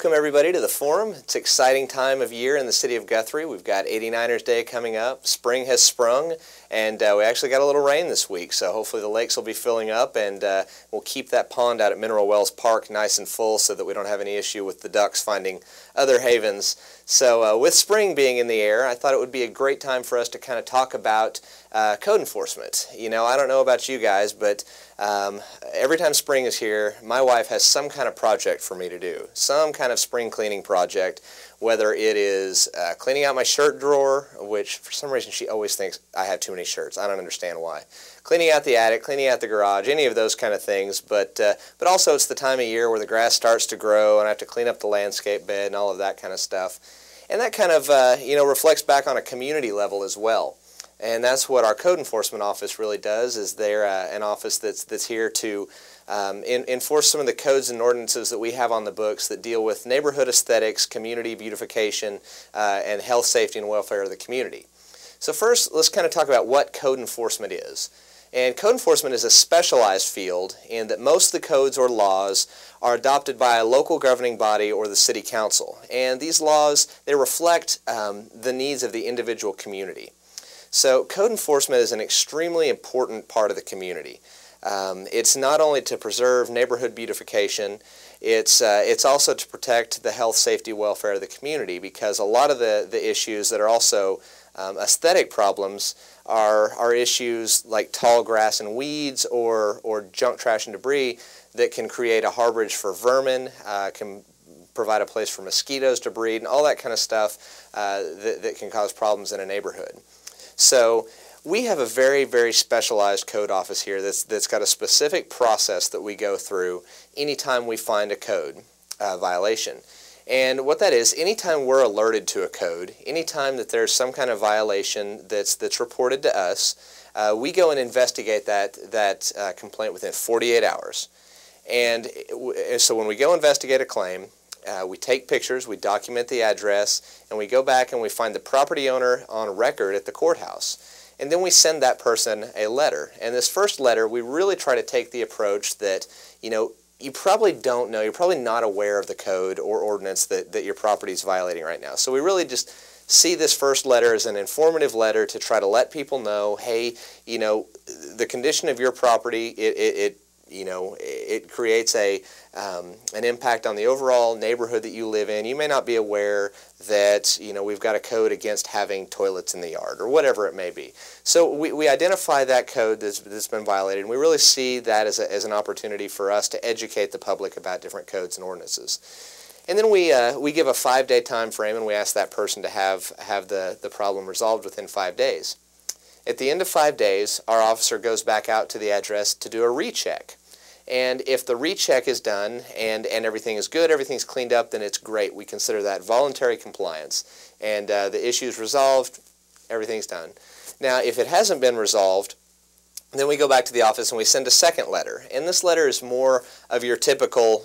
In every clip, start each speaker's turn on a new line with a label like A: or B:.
A: welcome everybody to the forum. It's an exciting time of year in the city of Guthrie. We've got 89ers Day coming up. Spring has sprung, and we actually got a little rain this week, so hopefully the lakes will be filling up, and we'll keep that pond out at Mineral Wells Park nice and full so that we don't have any issue with the ducks finding other havens. So with spring being in the air, I thought it would be a great time for us to kind of talk about code enforcement. You know, I don't know about you guys, but every time spring is here, my wife has some kind of project for me to do, some kind of spring cleaning project, whether it is cleaning out my shirt drawer, which for some reason she always thinks I have too many shirts. I don't understand why. Cleaning out the attic, cleaning out the garage, any of those kind of things, but also it's the time of year where the grass starts to grow and I have to clean up the landscape bed and all of that kind of stuff. And that kind of reflects back on a community level as well. And that's what our code enforcement office really does, is they're an office that's here to enforce some of the codes and ordinances that we have on the books that deal with neighborhood aesthetics, community beautification, and health, safety, and welfare of the community. So first, let's kind of talk about what code enforcement is. And code enforcement is a specialized field in that most of the codes or laws are adopted by a local governing body or the city council. And these laws, they reflect the needs of the individual community. So code enforcement is an extremely important part of the community. It's not only to preserve neighborhood beautification, it's also to protect the health, safety, welfare of the community, because a lot of the issues that are also aesthetic problems are issues like tall grass and weeds or junk, trash, and debris that can create a harborage for vermin, can provide a place for mosquitoes to breed, and all that kind of stuff that can cause problems in a neighborhood. So we have a very, very specialized code office here that's got a specific process that we go through anytime we find a code violation. And what that is, anytime we're alerted to a code, anytime that there's some kind of violation that's reported to us, we go and investigate that complaint within 48 hours. And so when we go investigate a claim, we take pictures, we document the address, and we go back and we find the property owner on record at the courthouse. And then we send that person a letter. And this first letter, we really try to take the approach that, you probably don't know, you're probably not aware of the code or ordinance that your property is violating right now. So we really just see this first letter as an informative letter to try to let people know, hey, the condition of your property, it creates an impact on the overall neighborhood that you live in. You may not be aware that we've got a code against having toilets in the yard or whatever it may be. So we identify that code that's been violated, and we really see that as an opportunity for us to educate the public about different codes and ordinances. And then we give a 5-day time frame, and we ask that person to have the problem resolved within 5 days. At the end of 5 days, our officer goes back out to the address to do a recheck. And if the recheck is done and everything is good, everything's cleaned up, then it's great. We consider that voluntary compliance. And the issue is resolved, everything's done. Now, if it hasn't been resolved, then we go back to the office and we send a second letter. And this letter is more of your typical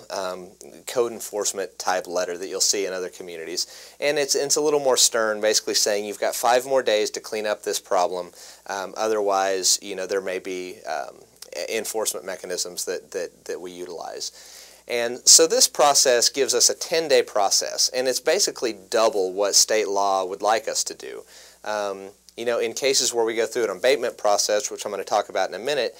A: code enforcement type letter that you'll see in other communities. And it's a little more stern, basically saying you've got 5 more days to clean up this problem. Otherwise, there may be enforcement mechanisms that we utilize. And so this process gives us a 10-day process, and it's basically double what state law would like us to do. In cases where we go through an abatement process, which I'm going to talk about in a minute,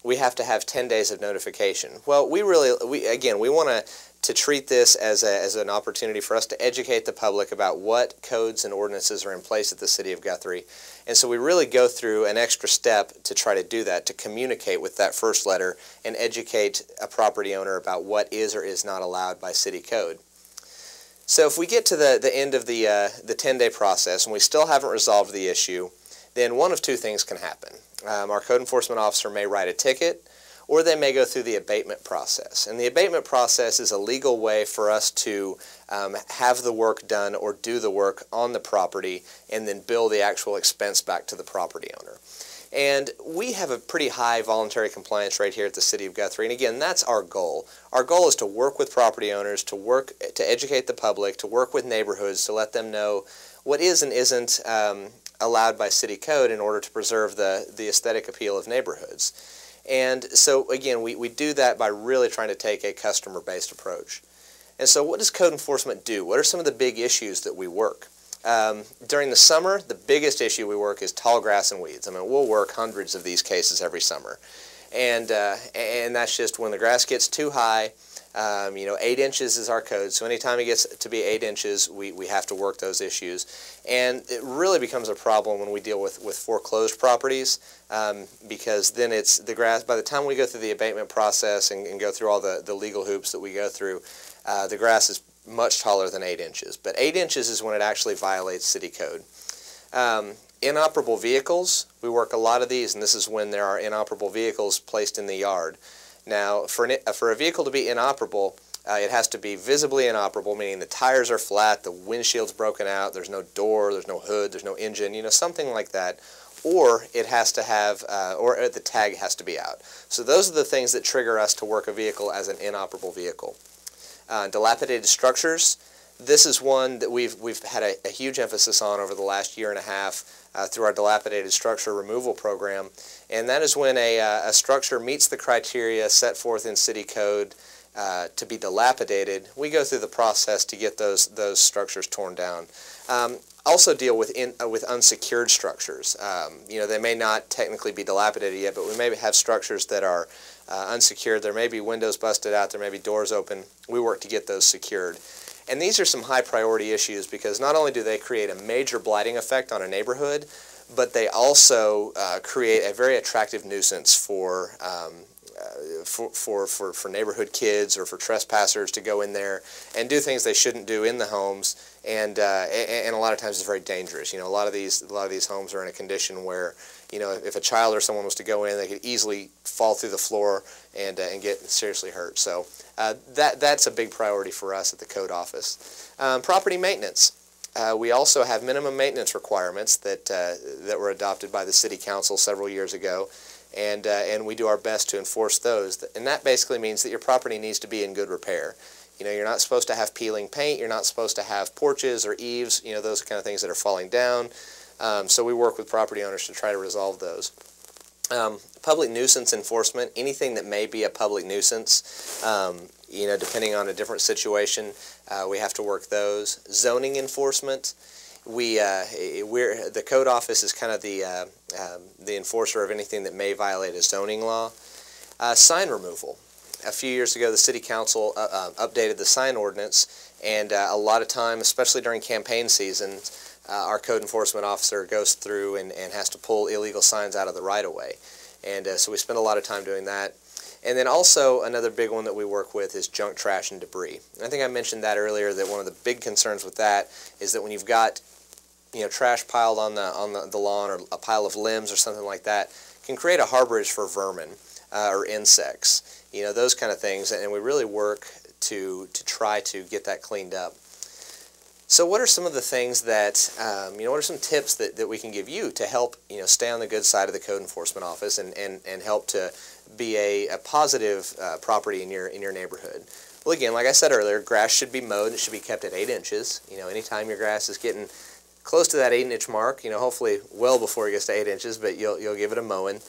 A: we have to have 10 days of notification. Well, we want to treat this as an opportunity for us to educate the public about what codes and ordinances are in place at the city of Guthrie. And so we really go through an extra step to try to do that, to communicate with that first letter and educate a property owner about what is or is not allowed by city code. So if we get to the end of the 10-day process and we still haven't resolved the issue, then one of two things can happen. Our code enforcement officer may write a ticket, or they may go through the abatement process. And the abatement process is a legal way for us to have the work done or do the work on the property and then bill the actual expense back to the property owner. And we have a pretty high voluntary compliance rate here at the city of Guthrie. And again, that's our goal. Our goal is to work with property owners, to educate the public, to work with neighborhoods, to let them know what is and isn't allowed by city code in order to preserve the aesthetic appeal of neighborhoods. And so again, we do that by really trying to take a customer-based approach. And so what does code enforcement do? What are some of the big issues that we work? During the summer, the biggest issue we work is tall grass and weeds. I mean, we'll work hundreds of these cases every summer. And that's just when the grass gets too high. 8 inches is our code, so anytime it gets to be 8 inches, we have to work those issues. And it really becomes a problem when we deal with foreclosed properties, because then it's the grass, by the time we go through the abatement process and go through all the legal hoops that we go through, the grass is much taller than 8 inches. But 8 inches is when it actually violates city code. Inoperable vehicles, we work a lot of these, and this is when there are inoperable vehicles placed in the yard. Now, for a vehicle to be inoperable, it has to be visibly inoperable, meaning the tires are flat, the windshield's broken out, there's no door, there's no hood, there's no engine, something like that. Or it has to have, or the tag has to be out. So those are the things that trigger us to work a vehicle as an inoperable vehicle. Dilapidated structures. This is one that we've had a huge emphasis on over the last year and a half through our dilapidated structure removal program, and that is when a structure meets the criteria set forth in city code to be dilapidated. We go through the process to get those structures torn down. Also deal with unsecured structures. They may not technically be dilapidated yet, but we may have structures that are unsecured. There may be windows busted out, there may be doors open. We work to get those secured. And these are some high priority issues because not only do they create a major blighting effect on a neighborhood, but they also create a very attractive nuisance for neighborhood kids or for trespassers to go in there and do things they shouldn't do in the homes, and a lot of times it's very dangerous. A lot of these homes are in a condition where if a child or someone was to go in, they could easily fall through the floor and get seriously hurt. So that's a big priority for us at the code office. Property maintenance. We also have minimum maintenance requirements that were adopted by the City Council several years ago, and we do our best to enforce those. And that basically means that your property needs to be in good repair. You're not supposed to have peeling paint, you're not supposed to have porches or eaves, those kind of things that are falling down. So we work with property owners to try to resolve those. Public nuisance enforcement, anything that may be a public nuisance, depending on a different situation, we have to work those. Zoning enforcement, the code office is kind of the enforcer of anything that may violate a zoning law. Sign removal. A few years ago, the City Council updated the sign ordinance, and a lot of time, especially during campaign season, our code enforcement officer goes through and has to pull illegal signs out of the right-of-way. And so we spend a lot of time doing that. And then also another big one that we work with is junk, trash, and debris. And I think I mentioned that earlier, that one of the big concerns with that is that when you've got trash piled on the lawn, or a pile of limbs or something like that, can create a harborage for vermin or insects, those kind of things. And we really work to try to get that cleaned up. So what are some of the things that, what are some tips that we can give you to help, stay on the good side of the code enforcement office and help to be a positive property in your neighborhood? Well, again, like I said earlier, grass should be mowed and it should be kept at 8 inches. Anytime your grass is getting close to that 8-inch mark, hopefully well before it gets to 8 inches, but you'll give it a mowing.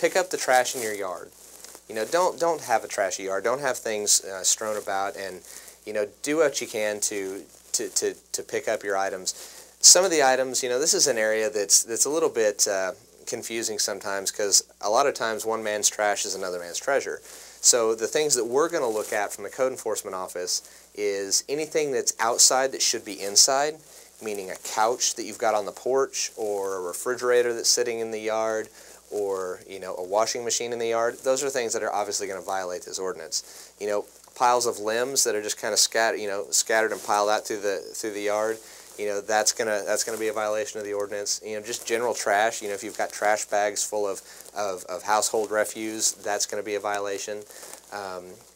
A: Pick up the trash in your yard. Don't have a trashy yard. Don't have things strewn about, and do what you can to pick up your items. Some of the items, this is an area that's a little bit confusing sometimes, because a lot of times one man's trash is another man's treasure. So the things that we're going to look at from the code enforcement office is anything that's outside that should be inside, meaning a couch that you've got on the porch, or a refrigerator that's sitting in the yard, or a washing machine in the yard. Those are things that are obviously going to violate this ordinance. Piles of limbs that are just kind of scattered and piled out through the yard, that's gonna be a violation of the ordinance. Just general trash. If you've got trash bags full of household refuse, that's going to be a violation.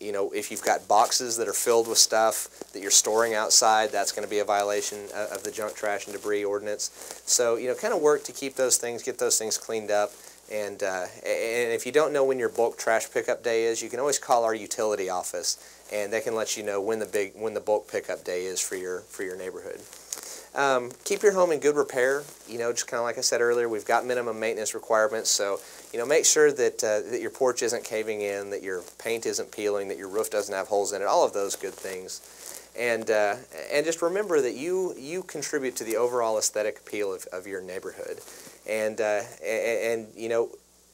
A: If you've got boxes that are filled with stuff that you're storing outside, that's going to be a violation of the junk, trash, and debris ordinance. So kind of work to keep those things, get those things cleaned up. And if you don't know when your bulk trash pickup day is, you can always call our utility office, and they can let you know when the bulk pickup day is for your neighborhood. Keep your home in good repair. Just kind of like I said earlier, we've got minimum maintenance requirements, so you know, make sure that, that your porch isn't caving in, that your paint isn't peeling, that your roof doesn't have holes in it, all of those good things. And just remember that you contribute to the overall aesthetic appeal of your neighborhood. And you know,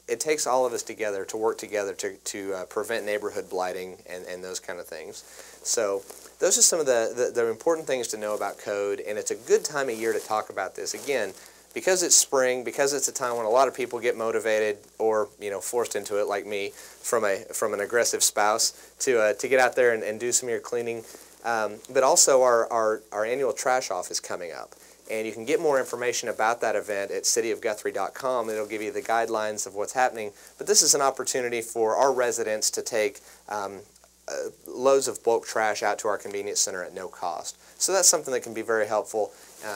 A: it takes all of us together to work together to prevent neighborhood blighting and those kind of things. So those are some of the important things to know about code, and it's a good time of year to talk about this. Again, because it's spring, because it's a time when a lot of people get motivated or, you know, forced into it like me from an aggressive spouse to get out there and do some of your cleaning. But also our annual trash off is coming up. And you can get more information about that event at cityofguthrie.com. It'll give you the guidelines of what's happening. But this is an opportunity for our residents to take loads of bulk trash out to our convenience center at no cost. So that's something that can be very helpful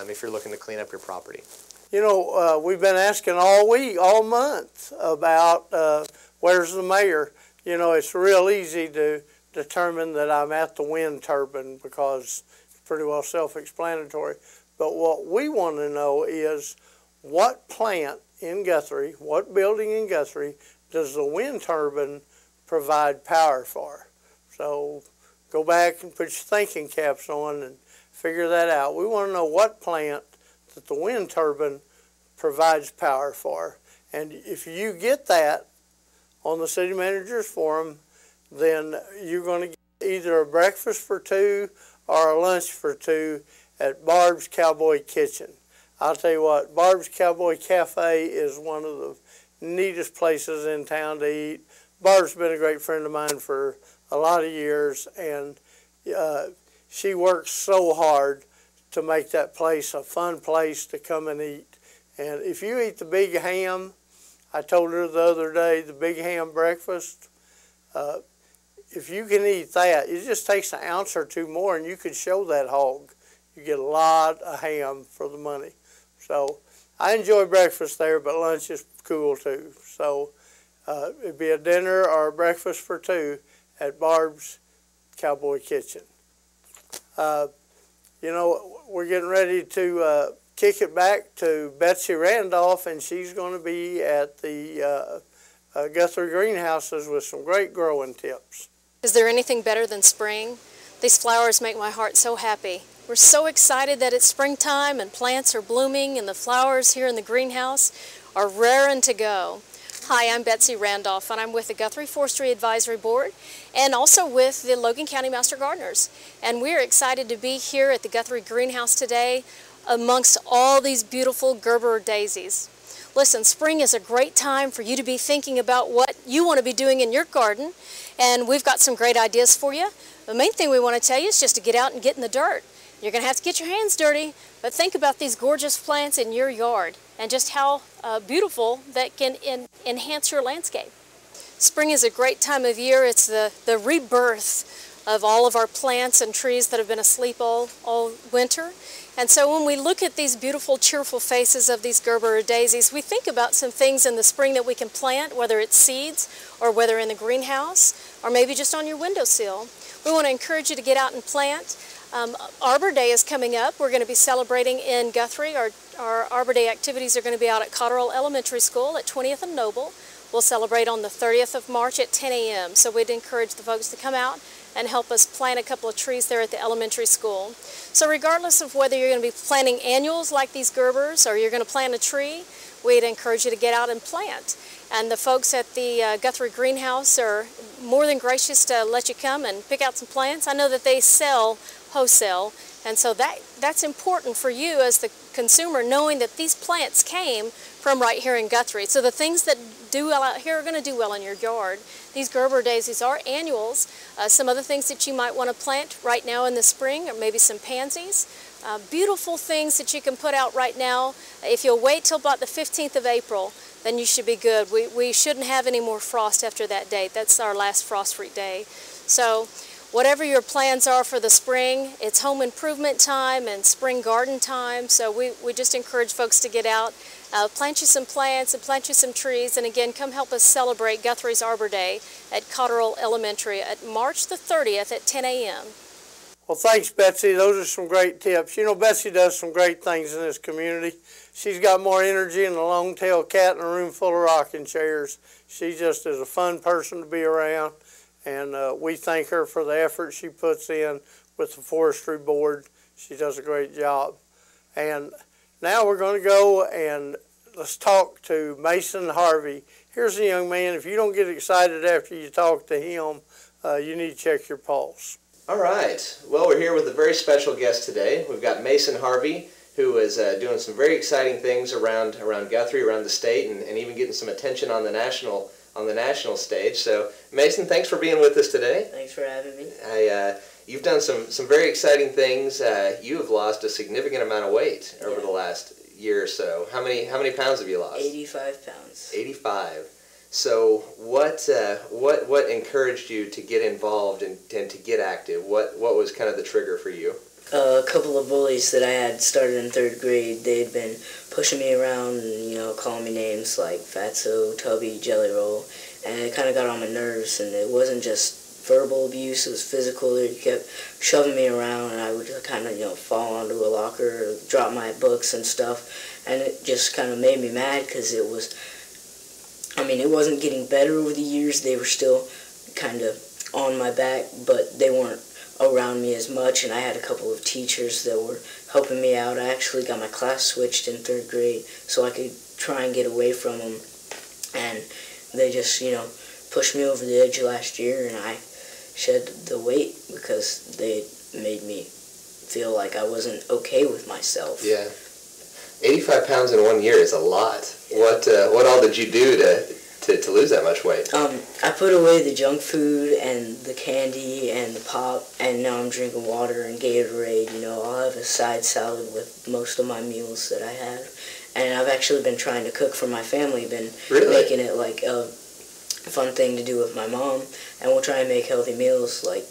A: if you're looking to clean up your property.
B: You know, we've been asking all week, all month about where's the mayor. You know, it's real easy to determine that I'm at the wind turbine because it's pretty well self-explanatory. But what we want to know is what plant in Guthrie, what building in Guthrie does the wind turbine provide power for? So go back and put your thinking caps on and figure that out. We want to know what plant that the wind turbine provides power for. And if you get that on the city manager's forum, then you're going to get either a breakfast for two or a lunch for two at Barb's Cowboy Kitchen. I'll tell you what, Barb's Cowboy Cafe is one of the neatest places in town to eat. Barb's been a great friend of mine for a lot of years, and she works so hard to make that place a fun place to come and eat. And if you eat the big ham, I told her the other day, the big ham breakfast, if you can eat that, it just takes an ounce or two more and you could show that hog. You get a lot of ham for the money. So I enjoy breakfast there, but lunch is cool too. So it'd be a dinner or a breakfast for two at Barb's Cowboy Kitchen. You know, we're getting ready to kick it back to Betsy Randolph, and she's going to be at the Guthrie greenhouses with some great growing tips.
C: Is there anything better than spring? These flowers make my heart so happy. We're so excited that it's springtime and plants are blooming and the flowers here in the greenhouse are raring to go. Hi, I'm Betsy Randolph, and I'm with the Guthrie Forestry Advisory Board and also with the Logan County Master Gardeners. And we're excited to be here at the Guthrie Greenhouse today amongst all these beautiful Gerber daisies. Listen, spring is a great time for you to be thinking about what you want to be doing in your garden, and we've got some great ideas for you. The main thing we want to tell you is just to get out and get in the dirt. You're going to have to get your hands dirty, but think about these gorgeous plants in your yard and just how beautiful that can enhance your landscape. Spring is a great time of year. It's the rebirth of all of our plants and trees that have been asleep all winter. And so when we look at these beautiful, cheerful faces of these Gerber daisies, we think about some things in the spring that we can plant, whether it's seeds or whether in the greenhouse or maybe just on your windowsill. We want to encourage you to get out and plant. Arbor Day is coming up. We're going to be celebrating in Guthrie. Our Arbor Day activities are going to be out at Cotterell Elementary School at 20th and Noble. We'll celebrate on the 30th of March at 10 a.m. So we'd encourage the folks to come out and help us plant a couple of trees there at the elementary school. So regardless of whether you're going to be planting annuals like these Gerbers or you're going to plant a tree, we'd encourage you to get out and plant. And the folks at the Guthrie Greenhouse are more than gracious to let you come and pick out some plants. I know that they sell wholesale, and so that's important for you as the consumer, knowing that these plants came from right here in Guthrie. So the things that do well out here are going to do well in your yard. These Gerber daisies are annuals. Some other things that you might want to plant right now in the spring, or maybe some pansies. Beautiful things that you can put out right now. If you'll wait till about the 15th of April, then you should be good. We shouldn't have any more frost after that date. That's our last frost-free day. So whatever your plans are for the spring, it's home improvement time and spring garden time. So we just encourage folks to get out, plant you some plants and plant you some trees. And again, come help us celebrate Guthrie's Arbor Day at Cotterell Elementary at March the 30th at 10 a.m.
B: Well, thanks, Betsy. Those are some great tips. You know, Betsy does some great things in this community. She's got more energy than a long-tailed cat in a room full of rocking chairs. She just is a fun person to be around, and we thank her for the effort she puts in with the Forestry Board. She does a great job. And now we're going to go and let's talk to Mason Harvey. Here's a young man. If you don't get excited after you talk to him, you need to check your pulse.
A: All right. Well, we're here with a very special guest today. We've got Mason Harvey, who is doing some very exciting things around Guthrie, around the state, and even getting some attention on the national stage. So, Mason, thanks for being with us today.
D: Thanks for having me.
A: You've done some very exciting things. You have lost a significant amount of weight over the last year or so. How many pounds have you lost?
D: 85 pounds.
A: 85. So what encouraged you to get involved and to get active? What was kind of the trigger for you?
D: A couple of bullies that I had started in 3rd grade, they'd been pushing me around and, calling me names like Fatso, Tubby, Jelly Roll, and it kind of got on my nerves, and it wasn't just verbal abuse, it was physical. They kept shoving me around, and I would just kind of, fall onto a locker or drop my books and stuff, and it just kind of made me mad because it wasn't getting better over the years. They were still kind of on my back, but they weren't around me as much, and I had a couple of teachers that were helping me out. I actually got my class switched in 3rd grade so I could try and get away from them, and they just, pushed me over the edge last year, and I shed the weight because they made me feel like I wasn't okay with myself.
A: Yeah. 85 pounds in 1 year is a lot. What all did you do to lose that much weight?
D: I put away the junk food and the candy and the pop, and now I'm drinking water and Gatorade. I'll have a side salad with most of my meals that I have. And I've actually been trying to cook for my family, making it like a fun thing to do with my mom, and we'll try and make healthy meals like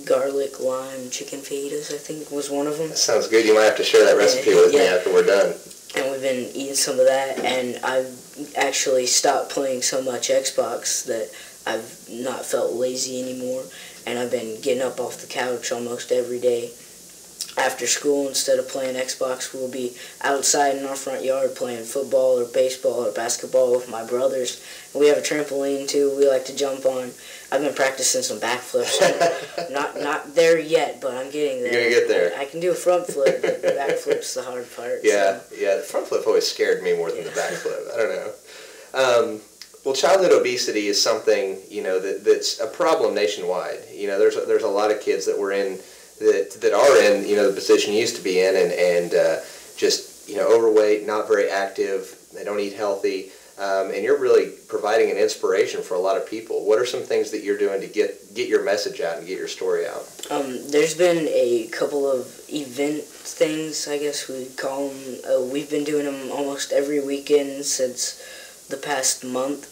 D: garlic, lime, chicken fajitas, I think was one of them.
A: That sounds good. You might have to share that recipe with me after we're done.
D: And we've been eating some of that, and I've actually stopped playing so much Xbox that I've not felt lazy anymore, and I've been getting up off the couch almost every day. After school, instead of playing Xbox, we'll be outside in our front yard playing football or baseball or basketball with my brothers. And we have a trampoline too we like to jump on. I've been practicing some backflips. not there yet, but I'm getting there.
A: You're gonna get there.
D: I can do a front flip, but the backflip's the hard part.
A: Yeah, the front flip always scared me more than the back flip. I don't know. Well, childhood obesity is something that's a problem nationwide. There's a lot of kids that are in the position you used to be in, and just overweight, not very active. They don't eat healthy. And you're really providing an inspiration for a lot of people. What are some things that you're doing to get your message out and get your story out?
D: There's been a couple of event things, I guess we'd call them. We've been doing them almost every weekend since the past month,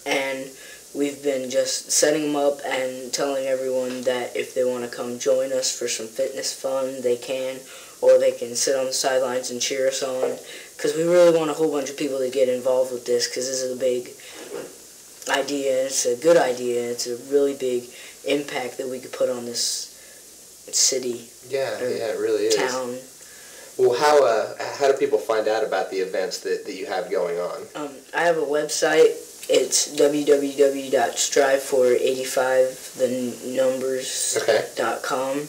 D: and we've been just setting them up and telling everyone that if they want to come join us for some fitness fun, they can, or they can sit on the sidelines and cheer us on, because we really want a whole bunch of people to get involved with this, because this is a big idea, it's a good idea, it's a really big impact that we could put on this city.
A: Yeah, it really is.
D: Town.
A: Well, how do people find out about the events that you have going on?
D: I have a website. It's www.strive485thenumbers.com,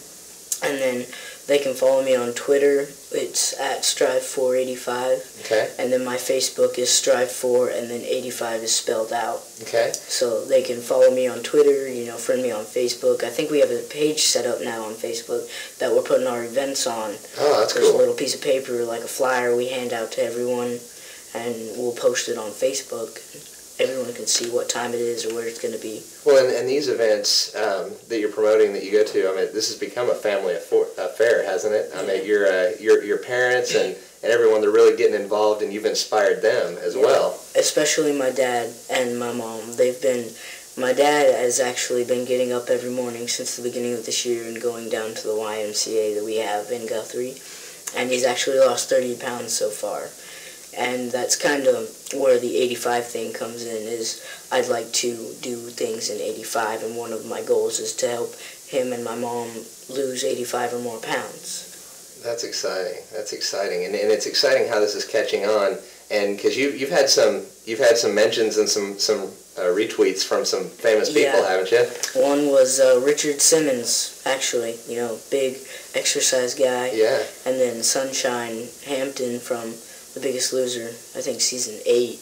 D: and then they can follow me on Twitter. It's at Strive485.
A: Okay.
D: And then my Facebook is Strive4, and then 85 is spelled out.
A: Okay.
D: So they can follow me on Twitter, friend me on Facebook. I think we have a page set up now on Facebook that we're putting our events on.
A: Oh, that's cool.
D: There's a little piece of paper, like a flyer we hand out to everyone, and we'll post it on Facebook. Everyone can see what time it is or where it's going to be.
A: Well, and these events that you're promoting, that you go to, this has become a family affair, hasn't it? I mean, your parents and everyone, they're really getting involved, and you've inspired them as well. Especially
D: my dad and my mom. My dad has actually been getting up every morning since the beginning of this year and going down to the YMCA that we have in Guthrie, and he's actually lost 30 pounds so far. and that's kind of where the 85 thing comes in, is I'd like to do things in 85, and one of my goals is to help him and my mom lose 85 or more pounds.
A: That's exciting. That's exciting, and it's exciting how this is catching on. And because you've had some mentions and some retweets from some famous people, haven't you?
D: One was Richard Simmons, actually, big exercise guy.
A: Yeah.
D: And then Sunshine Hampton from The Biggest Loser, I think season 8.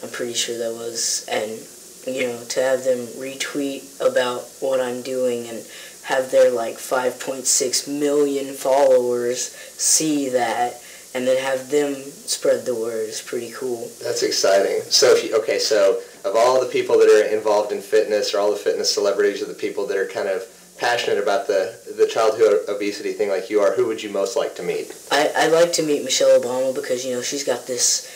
D: I'm pretty sure that was. And, to have them retweet about what I'm doing and have their 5.6 million followers see that, and then have them spread the word is pretty cool. That's
A: exciting. So so of all the people that are involved in fitness, or all the fitness celebrities, or the people that are kind of passionate about the childhood obesity thing like you are, who would you most like to meet?
D: I'd like to meet Michelle Obama, because she's got this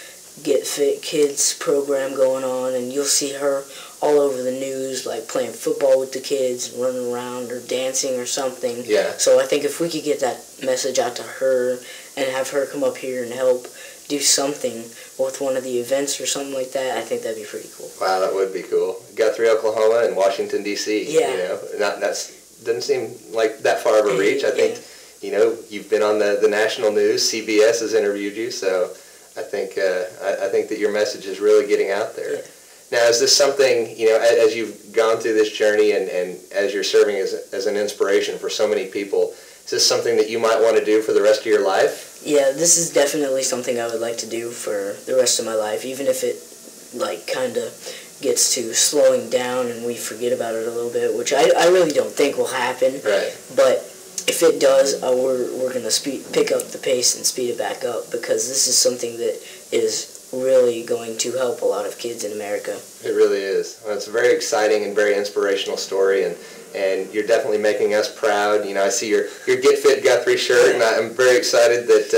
D: Get Fit Kids program going on, and you'll see her all over the news, playing football with the kids, and running around, or dancing or something.
A: Yeah.
D: So I think if we could get that message out to her and have her come up here and help do something with one of the events or something like that, I think that'd be pretty cool.
A: Wow, that would be cool. Guthrie, Oklahoma, and Washington, D.C.
D: Yeah.
A: Doesn't seem like that far of a reach. I think, you've been on the national news. CBS has interviewed you, so I think that your message is really getting out there.
D: Yeah.
A: Now, is this something, as you've gone through this journey and as you're serving as an inspiration for so many people, is this something that you might want to do for the rest of your life?
D: Yeah, this is definitely something I would like to do for the rest of my life, even if it, kind of gets to slowing down and we forget about it a little bit, which I really don't think will happen.
A: Right.
D: But if it does, we're going to pick up the pace and speed it back up, because this is something that is really going to help a lot of kids in America.
A: It really is. Well, it's a very exciting and very inspirational story, and you're definitely making us proud. I see your Get Fit Guthrie shirt, and I'm very excited that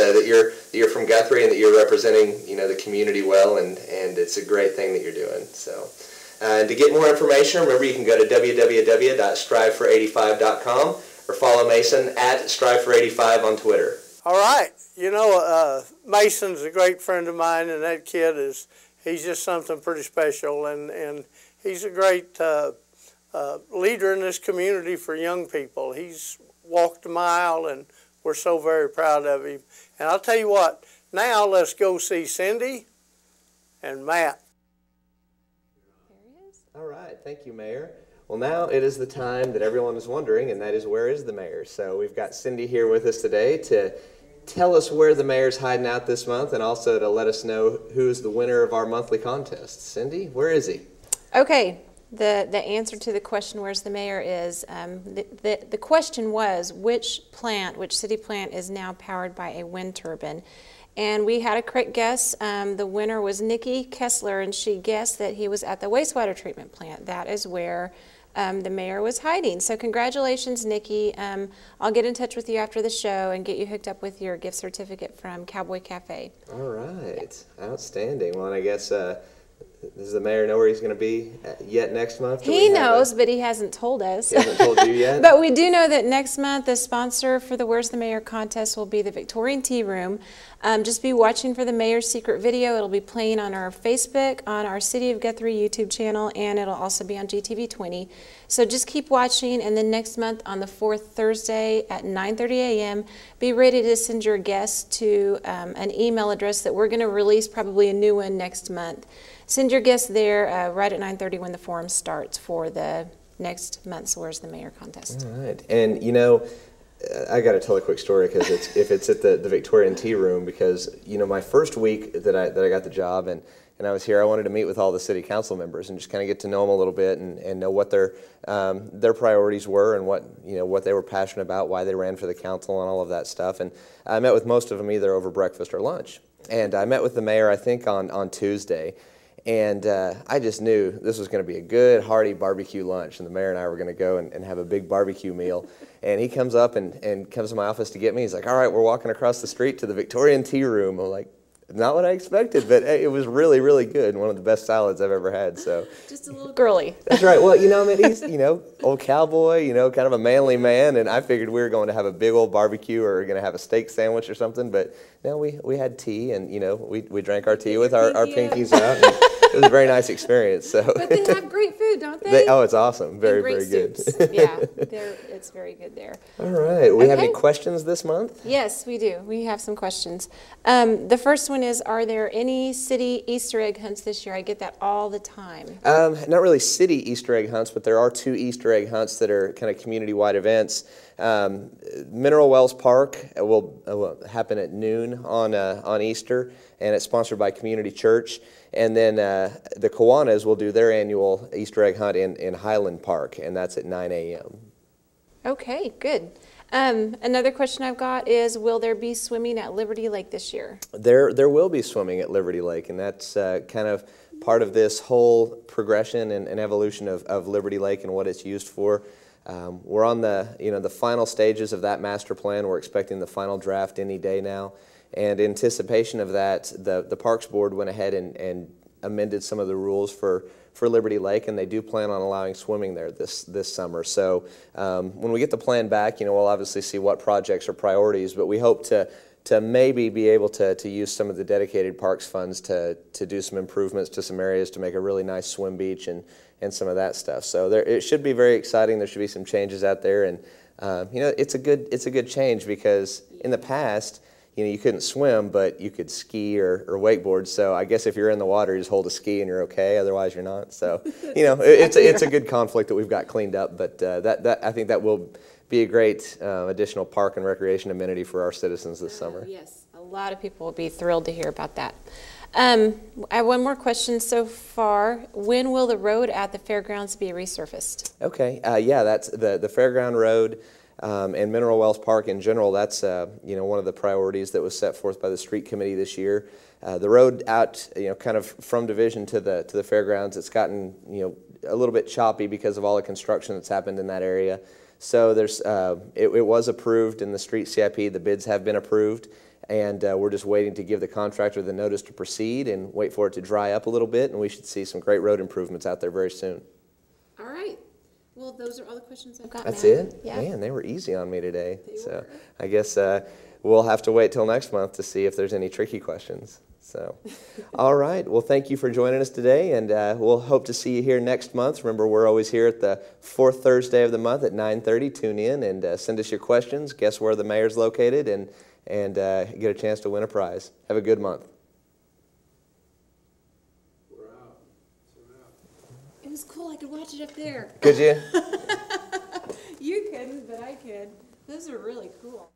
A: you're from Guthrie and that you're representing the community well, and it's a great thing that you're doing. So, to get more information, remember you can go to www.strivefor85.com or follow Mason at strivefor85 on Twitter.
B: All right. Mason's a great friend of mine, and that kid he's just something pretty special, and he's a great leader in this community for young people. He's walked a mile, and we're so very proud of him. And I'll tell you what, now let's go see Cindy and Matt.
C: There he is.
A: All right. Thank you, Mayor. Well, now it is the time that everyone is wondering, and that is, where is the mayor? So we've got Cindy here with us today to tell us where the mayor's hiding out this month, and also to let us know who's the winner of our monthly contest. Cindy, where is he?
E: Okay, the answer to the question, where's the mayor, is the question was, which city plant is now powered by a wind turbine? And we had a correct guess. The winner was Nikki Kessler, and she guessed that he was at the wastewater treatment plant. That is where the mayor was hiding. So congratulations, Nikki. I'll get in touch with you after the show and get you hooked up with your gift certificate from Cowboy Cafe.
A: All right. Outstanding. Well, and I guess, does the mayor know where he's going to be yet next month?
E: He knows, but he hasn't told us.
A: He hasn't told you yet?
E: But we do know that next month the sponsor for the Where's the Mayor contest will be the Victorian Tea Room. Just be watching for the mayor's secret video. It'll be playing on our Facebook, on our City of Guthrie YouTube channel, and it'll also be on GTV 20. So just keep watching, and then next month on the 4th Thursday at 9:30 a.m., be ready to send your guests to an email address that we're going to release, probably a new one next month. Send your guests there right at 9:30 when the forum starts for the next month's Where's the Mayor contest.
A: All right. And I got to tell a quick story, because if it's at the Victorian Tea Room, because my first week that I got the job and I was here, I wanted to meet with all the city council members and just kind of get to know them a little bit and know what their priorities were and what they were passionate about, why they ran for the council and all of that stuff. And I met with most of them either over breakfast or lunch. And I met with the mayor, I think, on Tuesday. And I just knew this was going to be a good, hearty barbecue lunch, and the mayor and I were going to go and have a big barbecue meal. And he comes up and comes to my office to get me. He's like, all right, we're walking across the street to the Victorian Tea Room. I'm like, Not what I expected, but hey, it was really, really good. One of the best salads I've ever had. So
E: Just a little girly.
A: that's right. Well, I mean, he's, old cowboy, kind of a manly man, and I figured we were going to have a big old barbecue or going to have a steak sandwich or something, but no, we had tea, and we drank our tea with our pinkies out. And it was a very nice experience. So.
E: But they have great food, don't they?
A: Oh, it's awesome. Very,
E: And great
A: very good.
E: soups. Yeah, it's very good there.
A: All right. We have any
E: Okay.
A: questions this month?
E: Yes, we do. We have some questions. The first one is, are there any city Easter egg hunts this year? I get that all the time.
A: Not really city Easter egg hunts, but there are 2 Easter egg hunts that are kind of community-wide events. Mineral Wells Park will happen at noon on Easter, and it's sponsored by Community Church. And then the Kiwanis will do their annual Easter egg hunt in Highland Park, and that's at 9 a.m.
E: Okay, good. Another question I've got is, will there be swimming at Liberty Lake this year?
A: There will be swimming at Liberty Lake, and that's kind of part of this whole progression and evolution of Liberty Lake and what it's used for. We're on the final stages of that master plan. We're expecting the final draft any day now. And in anticipation of that, the Parks Board went ahead and amended some of the rules for Liberty Lake, and they do plan on allowing swimming there this summer. So when we get the plan back, we'll obviously see what projects are priorities, but we hope to maybe be able to use some of the dedicated parks funds to do some improvements to some areas to make a really nice swim beach and some of that stuff. So it should be very exciting. There should be some changes out there, and it's a good change, because in the past, you couldn't swim, but you could ski or wakeboard. So I guess if you're in the water, you just hold a ski and you're okay. Otherwise, you're not. So it's a good conflict that we've got cleaned up. But I think that will be a great additional park and recreation amenity for our citizens this summer.
E: Yes, a lot of people will be thrilled to hear about that. I have one more question so far. When will the road at the fairgrounds be resurfaced?
A: Okay, yeah, that's the Fairground Road and Mineral Wells Park in general. That's one of the priorities that was set forth by the street committee this year. The road out, kind of from Division to the fairgrounds, it's gotten a little bit choppy because of all the construction that's happened in that area. So it was approved in the street CIP. The bids have been approved. And we're just waiting to give the contractor the notice to proceed and wait for it to dry up a little bit, and we should see some great road improvements out there very soon.
E: All right. Well, those are all the questions I've got.
A: That's
E: now.
A: it?
E: Yeah.
A: Man, they were easy on me today.
E: They were.
A: I guess we'll have to wait till next month to see if there's any tricky questions. So, all right. Well, thank you for joining us today, and we'll hope to see you here next month. Remember, we're always here at the 4th Thursday of the month at 9:30. Tune in and send us your questions. Guess where the mayor's located, and get a chance to win a prize. Have a good month.
F: We're out.
E: It was cool. I could watch it up there.
A: Could you?
E: You couldn't, but I could. Those are really cool.